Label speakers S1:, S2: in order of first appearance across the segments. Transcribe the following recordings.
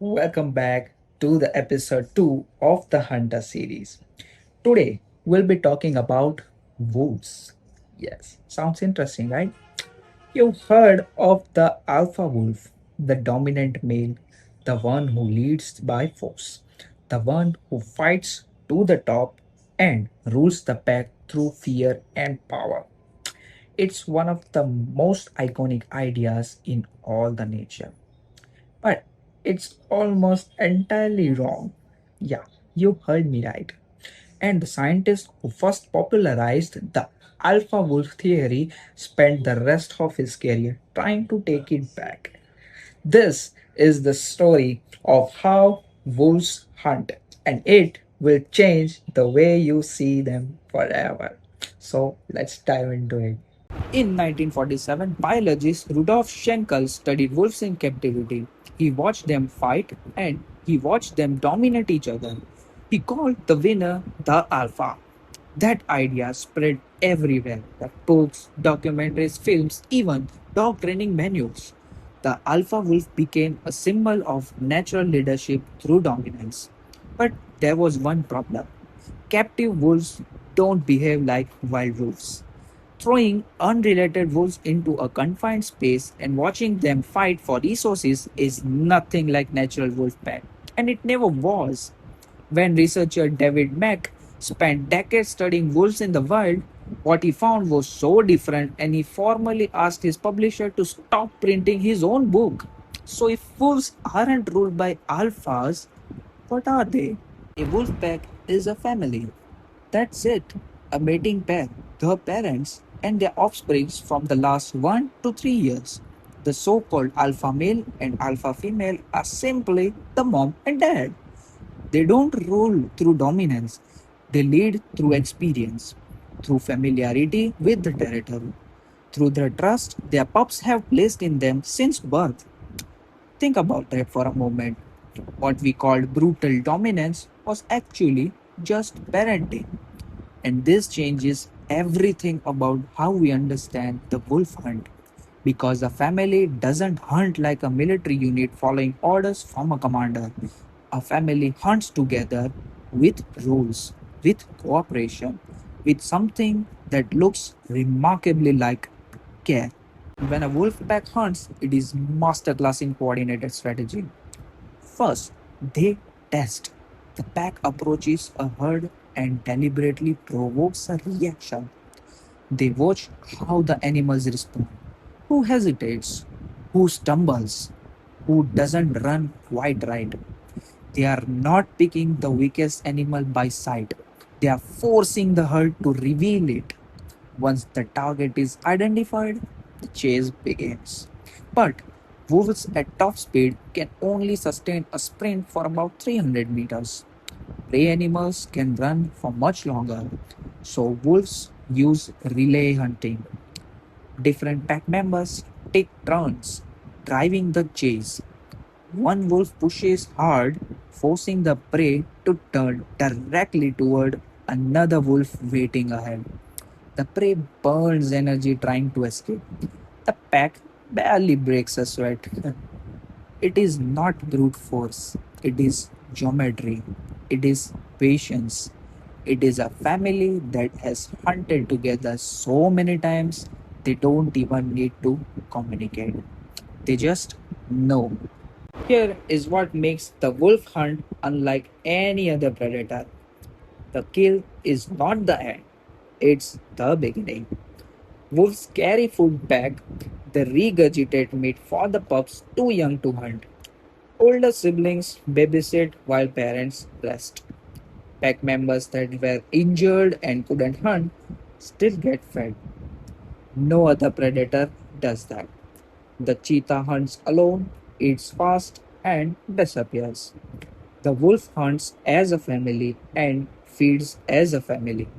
S1: Welcome back to the episode 2 of the Hunter series. Today, we'll be talking about wolves. Yes, sounds interesting, right? You've heard of the alpha wolf, the dominant male, the one who leads by force, the one who fights to the top and rules the pack through fear and power. It's one of the most iconic ideas in all the nature. But it's almost entirely wrong. Yeah, you heard me right. And the scientist who first popularized the alpha wolf theory spent the rest of his career trying to take it back. This is the story of how wolves hunt, and it will change the way you see them forever. So let's dive into it. In 1947, biologist Rudolf Schenkel studied wolves in captivity. He watched them fight and he watched them dominate each other. He called the winner the alpha. That idea spread everywhere. The books, documentaries, films, even dog training manuals. The alpha wolf became a symbol of natural leadership through dominance. But there was one problem. Captive wolves don't behave like wild wolves. Throwing unrelated wolves into a confined space and watching them fight for resources is nothing like natural wolf pack, and it never was. When researcher David Mack spent decades studying wolves in the wild, what he found was so different, and he formally asked his publisher to stop printing his own book. So, if wolves aren't ruled by alphas, what are they? A wolf pack is a family. That's it. A mating pair, the parents, and their offsprings from the last 1 to 3 years. The so called alpha male and alpha female are simply the mom and dad. They don't rule through dominance, they lead through experience, through familiarity with the territory, through the trust their pups have placed in them since birth. Think about that for a moment. What we called brutal dominance was actually just parenting. And this changes everything about how we understand the wolf hunt. Because a family doesn't hunt like a military unit following orders from a commander. A family hunts together with rules, with cooperation, with something that looks remarkably like care. When a wolf pack hunts, it is masterclass in coordinated strategy. First, they test. The pack approaches a herd and deliberately provokes a reaction. They watch how the animals respond. Who hesitates? Who stumbles? Who doesn't run quite right? They are not picking the weakest animal by sight. They are forcing the herd to reveal it. Once the target is identified, the chase begins. But wolves at top speed can only sustain a sprint for about 300 meters. Prey animals can run for much longer, so wolves use relay hunting. Different pack members take turns driving the chase. One wolf pushes hard, forcing the prey to turn directly toward another wolf waiting ahead. The prey burns energy trying to escape. The pack barely breaks a sweat. It is not brute force, it is geometry, it is patience. It is a family that has hunted together so many times they don't even need to communicate. They just know. Here is what makes the wolf hunt unlike any other predator. The kill is not the end, it's the beginning. Wolves carry food back, they regurgitate meat for the pups too young to hunt. Older siblings babysit while parents rest. Pack members that were injured and couldn't hunt still get fed. No other predator does that. The cheetah hunts alone, eats fast, and disappears. The wolf hunts as a family and feeds as a family.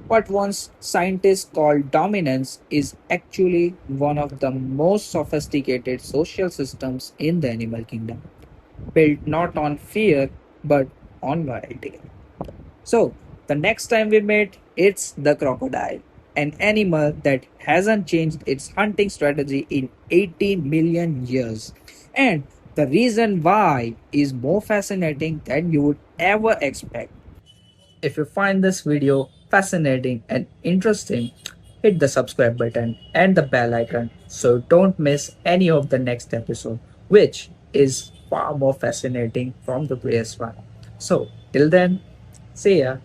S1: What once scientists called dominance is actually one of the most sophisticated social systems in the animal kingdom, built not on fear but on loyalty. So, the next time we meet, it's the crocodile, an animal that hasn't changed its hunting strategy in 18 million years. And
S2: The reason why is more fascinating than you would ever expect.
S1: If you find this video fascinating and interesting, hit the subscribe button and the bell icon so don't miss any of the next episode, which is far more fascinating from the previous one. So, till then, see ya.